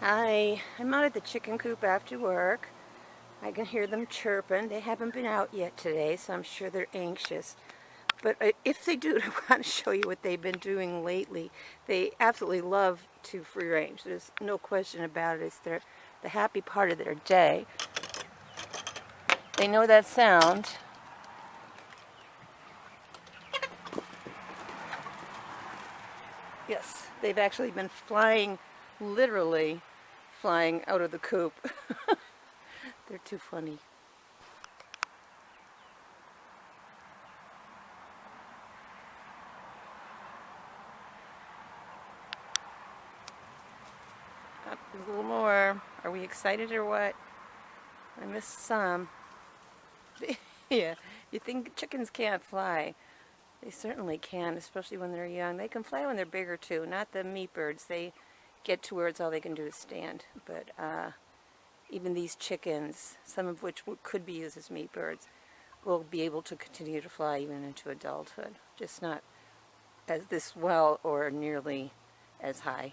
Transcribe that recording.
Hi, I'm out at the chicken coop after work. I can hear them chirping. They haven't been out yet today, so I'm sure they're anxious. But if they do, I want to show you what they've been doing lately. They absolutely love to free range. There's no question about it. It's the happy part of their day. They know that sound. Yes, they've actually been flying, literally flying out of the coop. They're too funny. Up a little more. Are we excited or what? I missed some. Yeah, you think chickens can't fly. They certainly can, especially when they're young. They can fly when they're bigger too, not the meat birds. They get to where it's all they can do is stand. But even these chickens, some of which could be used as meat birds, will be able to continue to fly even into adulthood. Just not as this well or nearly as high.